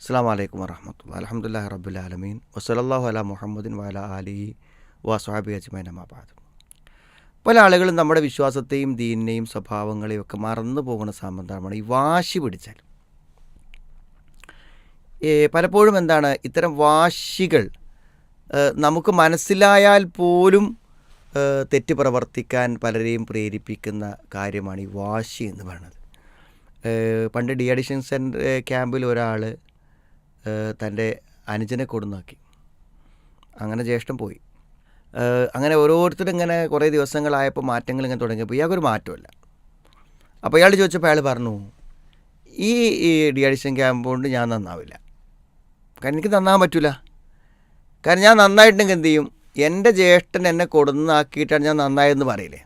അസ്സലാമു അലൈക്കും വറഹ്മത്തുള്ളാഹി. അൽഹംദുലില്ലാഹി റബ്ബിൽ ആലമീൻ വസല്ലല്ലാഹു അലാ മുഹമ്മദിൻ വഅലാ ആലിഹി വസ്വഹബിഹി അജ്മഈൻ അമ്മാ ബഅദ്. പല ആളുകളും നമ്മുടെ വിശ്വാസത്തെയും ദീനിനെയും സ്വഭാവങ്ങളെയും ഒക്കെ മറന്നു പോകുന്ന സംബന്ധമാണ് ഈ വാശി പിടിച്ചാൽ. പലപ്പോഴും എന്താണ് ഇത്തരം വാശികൾ നമുക്ക് മനസ്സിലായാൽ പോലും തെറ്റ് പ്രവർത്തിക്കാൻ പലരെയും പ്രേരിപ്പിക്കുന്ന കാര്യമാണ് ഈ വാശി എന്ന് പറയുന്നത്. പണ്ട് ഡി അഡിക്ഷൻ സെൻ്റർ ക്യാമ്പിൽ ഒരാൾ തൻ്റെ അനുജനെ കൊടുന്നാക്കി. അങ്ങനെ ജ്യേഷ്ഠൻ പോയി. അങ്ങനെ ഓരോരുത്തരും ഇങ്ങനെ കുറേ ദിവസങ്ങളായപ്പോൾ മാറ്റങ്ങൾ ഇങ്ങനെ തുടങ്ങിയപ്പോൾ ഇയാൾക്കൊരു മാറ്റമില്ല. അപ്പോൾ ഇയാൾ ചോദിച്ചപ്പോൾ അയാൾ പറഞ്ഞു, ഈ ഡി അഡിക്ഷൻ ക്യാമ്പ് കൊണ്ട് ഞാൻ നന്നാവില്ല. കാരണം എനിക്ക് നന്നാകാൻ പറ്റില്ല. കാരണം ഞാൻ നന്നായിട്ടുണ്ടെങ്കിൽ എന്ത് ചെയ്യും? എൻ്റെ ജ്യേഷ്ഠൻ എന്നെ കൊടുന്നാക്കിയിട്ടാണ് ഞാൻ നന്നായെന്ന് പറയില്ലേ,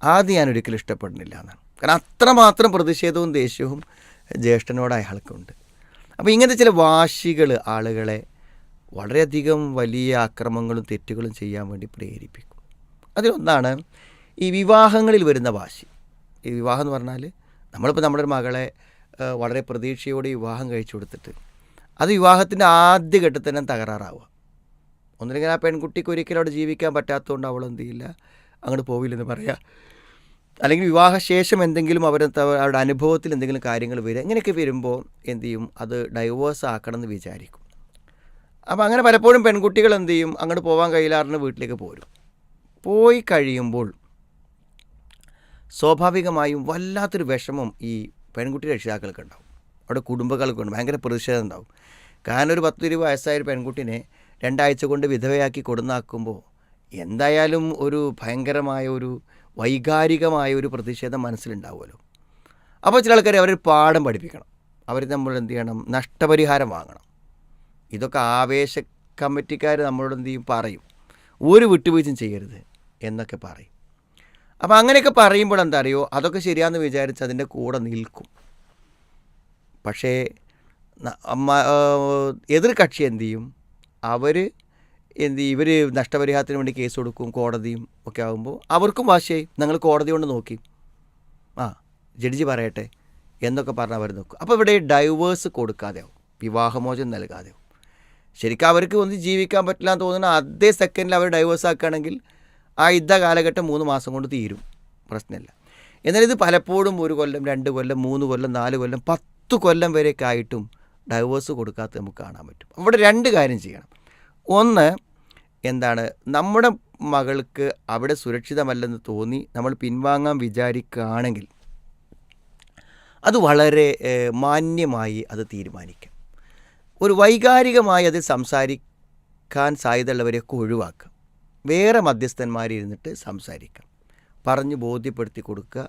ആദ്യം ഞാൻ ഒരിക്കലും ഇഷ്ടപ്പെടുന്നില്ല എന്നാണ്. കാരണം അത്രമാത്രം പ്രതിഷേധവും ദേഷ്യവും ജ്യേഷ്ഠനോട് അയാൾക്കുണ്ട്. അപ്പോൾ ഇങ്ങനത്തെ ചില വാശികൾ ആളുകളെ വളരെയധികം വലിയ അക്രമങ്ങളും തെറ്റുകളും ചെയ്യാൻ വേണ്ടി പ്രേരിപ്പിക്കും. അതിലൊന്നാണ് ഈ വിവാഹങ്ങളിൽ വരുന്ന വാശി. ഈ വിവാഹം എന്ന് പറഞ്ഞാൽ നമ്മളിപ്പോൾ നമ്മുടെ ഒരു മകളെ വളരെ പ്രതീക്ഷയോടെ വിവാഹം കഴിച്ചു കൊടുത്തിട്ട് അത് വിവാഹത്തിൻ്റെ ആദ്യ ഘട്ടത്തിൽ തന്നെ തകരാറാവുക. ഒന്നില്ലെങ്കിൽ ആ പെൺകുട്ടിക്ക് ഒരിക്കലും അവിടെ ജീവിക്കാൻ പറ്റാത്തതുകൊണ്ട് അവൾ എന്ത് ചെയ്യില്ല, അങ്ങോട്ട് പോവില്ലെന്ന് പറയുക. അല്ലെങ്കിൽ വിവാഹശേഷം എന്തെങ്കിലും അവരുടെ അനുഭവത്തിൽ എന്തെങ്കിലും കാര്യങ്ങൾ വരിക. ഇങ്ങനെയൊക്കെ വരുമ്പോൾ എന്തു ചെയ്യും, അത് ഡൈവേഴ്സ് ആക്കണം എന്ന് വിചാരിക്കും. അപ്പോൾ അങ്ങനെ പലപ്പോഴും പെൺകുട്ടികൾ എന്തു ചെയ്യും, അങ്ങോട്ട് പോകാൻ കഴിയില്ലാറിന് വീട്ടിലേക്ക് പോരും. പോയി കഴിയുമ്പോൾ സ്വാഭാവികമായും വല്ലാത്തൊരു വിഷമം ഈ പെൺകുട്ടി രക്ഷിതാക്കൾക്ക് ഉണ്ടാവും, അവിടെ കുടുംബങ്ങൾക്കുണ്ട്, ഭയങ്കര പ്രതിഷേധം ഉണ്ടാവും. കാരണം ഒരു 10-20 വയസ്സായ ഒരു പെൺകുട്ടിനെ 2 ആഴ്ച കൊണ്ട് വിധവയാക്കി കൊടുന്നാക്കുമ്പോൾ എന്തായാലും ഒരു ഭയങ്കരമായ ഒരു വൈകാരികമായ ഒരു പ്രതിഷേധം മനസ്സിലുണ്ടാവുമല്ലോ. അപ്പോൾ ചില ആൾക്കാർ അവരൊരു പാഠം പഠിപ്പിക്കണം. അവർ നമ്മൾ എന്ത് ചെയ്യണം, നഷ്ടപരിഹാരം വാങ്ങണം. ഇതൊക്കെ ആവേശ കമ്മിറ്റിക്കാർ നമ്മളോട് എന്ത് ചെയ്യും, പറയും, ഒരു വിട്ടുവീഴ്ചയും ചെയ്യരുത് എന്നൊക്കെ പറയും. അപ്പോൾ അങ്ങനെയൊക്കെ പറയുമ്പോൾ എന്താ അറിയോ, അതൊക്കെ ശരിയാണെന്ന് വിചാരിച്ച് അതിൻ്റെ കൂടെ നിൽക്കും. പക്ഷേ എതിർ കക്ഷി എന്ത് ചെയ്യും, അവർ ഇവർ നഷ്ടപരിഹാരത്തിന് വേണ്ടി കേസ് കൊടുക്കും, കോടതിയും ഒക്കെ ആകുമ്പോൾ അവർക്കും വാശിയായി, ഞങ്ങൾ കോടതി കൊണ്ട് നോക്കി, ജഡ്ജി പറയട്ടെ എന്നൊക്കെ പറഞ്ഞ് അവർ നോക്കും. അപ്പോൾ ഇവിടെ ഡൈവേഴ്സ് കൊടുക്കാതെയാവും, വിവാഹമോചനം നൽകാതെയാവും. ശരിക്കും അവർക്ക് ഒന്ന് ജീവിക്കാൻ പറ്റില്ല എന്ന് തോന്നുന്ന അതേ സെക്കൻഡിൽ അവർ ഡൈവേഴ്സ് ആക്കുകയാണെങ്കിൽ ആ കാലഘട്ടം 3 മാസം കൊണ്ട് തീരും, പ്രശ്നമില്ല. എന്നാൽ ഇത് പലപ്പോഴും 1 കൊല്ലം, 2 കൊല്ലം, 3 കൊല്ലം, 4 കൊല്ലം, 10 കൊല്ലം വരെയൊക്കെ ആയിട്ടും ഡൈവേഴ്സ് കൊടുക്കാത്ത നമുക്ക് കാണാൻ പറ്റും. അവിടെ 2 കാര്യം ചെയ്യണം. ഒന്ന് എന്താണ്, നമ്മുടെ മകൾക്ക് അവിടെ സുരക്ഷിതമല്ലെന്ന് തോന്നി നമ്മൾ പിൻവാങ്ങാൻ വിചാരിക്കുകയാണെങ്കിൽ അത് വളരെ മാന്യമായി അത് തീരുമാനിക്കാം. ഒരു വൈകാരികമായി അത് സംസാരിക്കാൻ സാധ്യതയുള്ളവരെയൊക്കെ ഒഴിവാക്കുക. വേറെ മധ്യസ്ഥന്മാരിരുന്നിട്ട് സംസാരിക്കാം, പറഞ്ഞ് ബോധ്യപ്പെടുത്തി കൊടുക്കുക.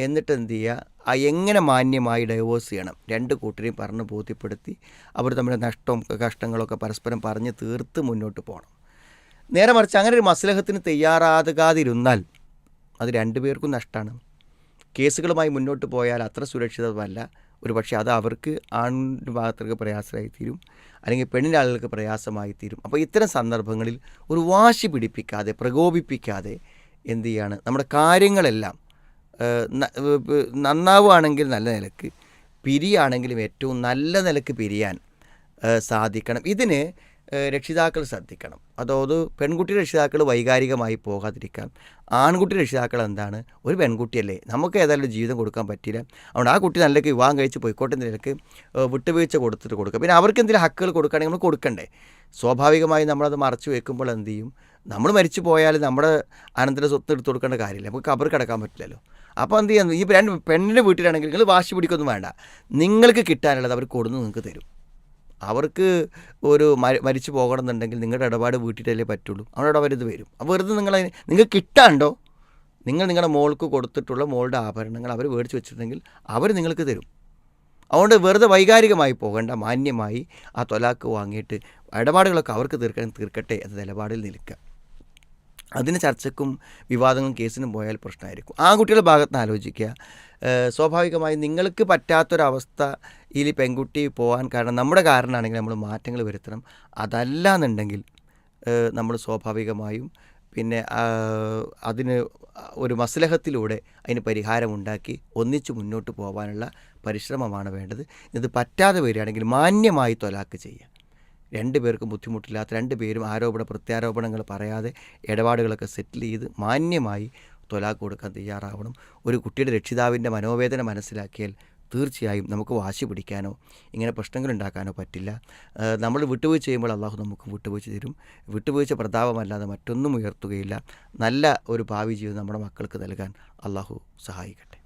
എന്നിട്ട് എന്ത് ചെയ്യുക, എങ്ങനെ മാന്യമായി ഡൈവോഴ്സ് ചെയ്യണം 2 കൂട്ടരെയും പറഞ്ഞ് ബോധ്യപ്പെടുത്തി അവർ തമ്മിൽ നഷ്ടവും കഷ്ടങ്ങളൊക്കെ പരസ്പരം പറഞ്ഞ് തീർത്ത് മുന്നോട്ട് പോകണം. നേരെ മറിച്ച് അങ്ങനെ ഒരു മസ്ലഹത്തിന് തയ്യാറാകാതിരുന്നാൽ അത് 2 പേർക്കും നഷ്ടമാണ്. കേസുകളുമായി മുന്നോട്ട് പോയാൽ അത്ര സുരക്ഷിതമല്ല. ഒരു പക്ഷേ അത് അവർക്ക് ആണിൻ്റെ ഭാഗത്തേക്ക് പ്രയാസമായി തീരും, അല്ലെങ്കിൽ പെണ്ണിൻ്റെ ആളുകൾക്ക് പ്രയാസമായി തീരും. അപ്പോൾ ഇത്തരം സന്ദർഭങ്ങളിൽ ഒരു വാശി പിടിപ്പിക്കാതെ, പ്രകോപിപ്പിക്കാതെ എന്ത് ചെയ്യാണ്, നമ്മുടെ കാര്യങ്ങളെല്ലാം നന്നാവുകയാണെങ്കിൽ നല്ല നിലക്ക്, പിരിയാണെങ്കിലും ഏറ്റവും നല്ല നിലക്ക് പിരിയാൻ സാധിക്കണം. ഇതിന് രക്ഷിതാക്കൾ ശ്രദ്ധിക്കണം. അതായത് പെൺകുട്ടി രക്ഷിതാക്കൾ വൈകാരികമായി പോകാതിരിക്കാം. ആൺകുട്ടി രക്ഷിതാക്കൾ എന്താണ്, ഒരു പെൺകുട്ടിയല്ലേ, നമുക്ക് ഏതായാലും ജീവിതം കൊടുക്കാൻ പറ്റില്ല, അതുകൊണ്ട് ആ കുട്ടി നല്ലൊക്കെ വിവാഹം കഴിച്ച് പോയിക്കോട്ടെ നിലക്ക് വിട്ടുവീഴ്ച കൊടുത്തിട്ട് കൊടുക്കുക. പിന്നെ അവർക്ക് എന്തെങ്കിലും ഹക്കുകൾ കൊടുക്കുകയാണെങ്കിൽ നമ്മൾ കൊടുക്കണ്ടേ. സ്വാഭാവികമായി നമ്മളത് മറച്ചു വെക്കുമ്പോൾ എന്ത് ചെയ്യും, നമ്മൾ മരിച്ചു പോയാൽ നമ്മുടെ അനന്തര സ്വത്ത് എടുത്ത് കൊടുക്കേണ്ട കാര്യമില്ല, നമുക്ക് കബർ കിടക്കാൻ പറ്റില്ലല്ലോ. അപ്പോൾ എന്ത് ചെയ്യുന്നു, ഈ 2 പെണ്ണിൻ്റെ വീട്ടിലാണെങ്കിൽ നിങ്ങൾ വാശി പിടിക്കൊന്നും വേണ്ട, നിങ്ങൾക്ക് കിട്ടാനുള്ളത് അവർ കൊടുന്ന് നിങ്ങൾക്ക് തരും. അവർക്ക് ഒരു മരിച്ചു പോകണമെന്നുണ്ടെങ്കിൽ നിങ്ങളുടെ ഇടപാട് വീട്ടിലല്ലേ പറ്റുള്ളൂ, അവരുടെ അവരിത് വരും. അപ്പോൾ വെറുതെ നിങ്ങൾക്ക് കിട്ടാണ്ടോ, നിങ്ങളുടെ മോൾക്ക് കൊടുത്തിട്ടുള്ള മോളുടെ ആഭരണങ്ങൾ അവർ മേടിച്ച് വെച്ചിട്ടുണ്ടെങ്കിൽ അവർ നിങ്ങൾക്ക് തരും. അതുകൊണ്ട് വെറുതെ വൈകാരികമായി പോകേണ്ട, മാന്യമായി ആ തൊലാക്ക് വാങ്ങിയിട്ട് ഇടപാടുകളൊക്കെ അവർക്ക് തീർക്കട്ടെ എന്ന നിലപാടിൽ നിൽക്കുക. അതിന് ചർച്ചയ്ക്കും വിവാദങ്ങളും കേസിനും പോയാൽ പ്രശ്നമായിരിക്കും. ആൺകുട്ടികളുടെ ഭാഗത്ത് നിന്ന് ആലോചിക്കുക. സ്വാഭാവികമായി നിങ്ങൾക്ക് പറ്റാത്തൊരവസ്ഥ ഈ പെൺകുട്ടി പോകാൻ കാരണം നമ്മുടെ കാരണമാണെങ്കിൽ നമ്മൾ മാറ്റങ്ങൾ വരുത്തണം. അതല്ല എന്നുണ്ടെങ്കിൽ നമ്മൾ സ്വാഭാവികമായും പിന്നെ അതിന് ഒരു മസ്ലഹത്തിലൂടെ അതിന് പരിഹാരമുണ്ടാക്കി ഒന്നിച്ച് മുന്നോട്ട് പോകാനുള്ള പരിശ്രമമാണ് വേണ്ടത്. ഇത് പറ്റാതെ വരികയാണെങ്കിൽ മാന്യമായി ത്വലാക്ക് ചെയ്യുക. രണ്ട് പേർക്കും ബുദ്ധിമുട്ടില്ലാത്ത രണ്ട് പേരും പ്രത്യാരോപണങ്ങൾ പറയാതെ ഇടപാടുകളൊക്കെ സെറ്റിൽ ചെയ്ത് മാന്യമായി ത്വലാക്ക് കൊടുക്കാൻ തയ്യാറാവണം. ഒരു കുട്ടിയുടെ രക്ഷിതാവിൻ്റെ മനോവേദന മനസ്സിലാക്കിയാൽ തീർച്ചയായും നമുക്ക് വാശി പിടിക്കാനോ ഇങ്ങനെ പ്രശ്നങ്ങൾ ഉണ്ടാക്കാനോ പറ്റില്ല. നമ്മൾ വിട്ടുവീഴ്ച ചെയ്യുമ്പോൾ അള്ളാഹു നമുക്ക് വിട്ടുവീഴ്ച തരും. വിട്ടുവീഴ്ച പ്രതാപമല്ലാതെ മറ്റൊന്നും ഉയർത്തുകയില്ല. നല്ല ഒരു ഭാവി ജീവിതം നമ്മുടെ മക്കൾക്ക് നൽകാൻ അള്ളാഹു സഹായിക്കട്ടെ.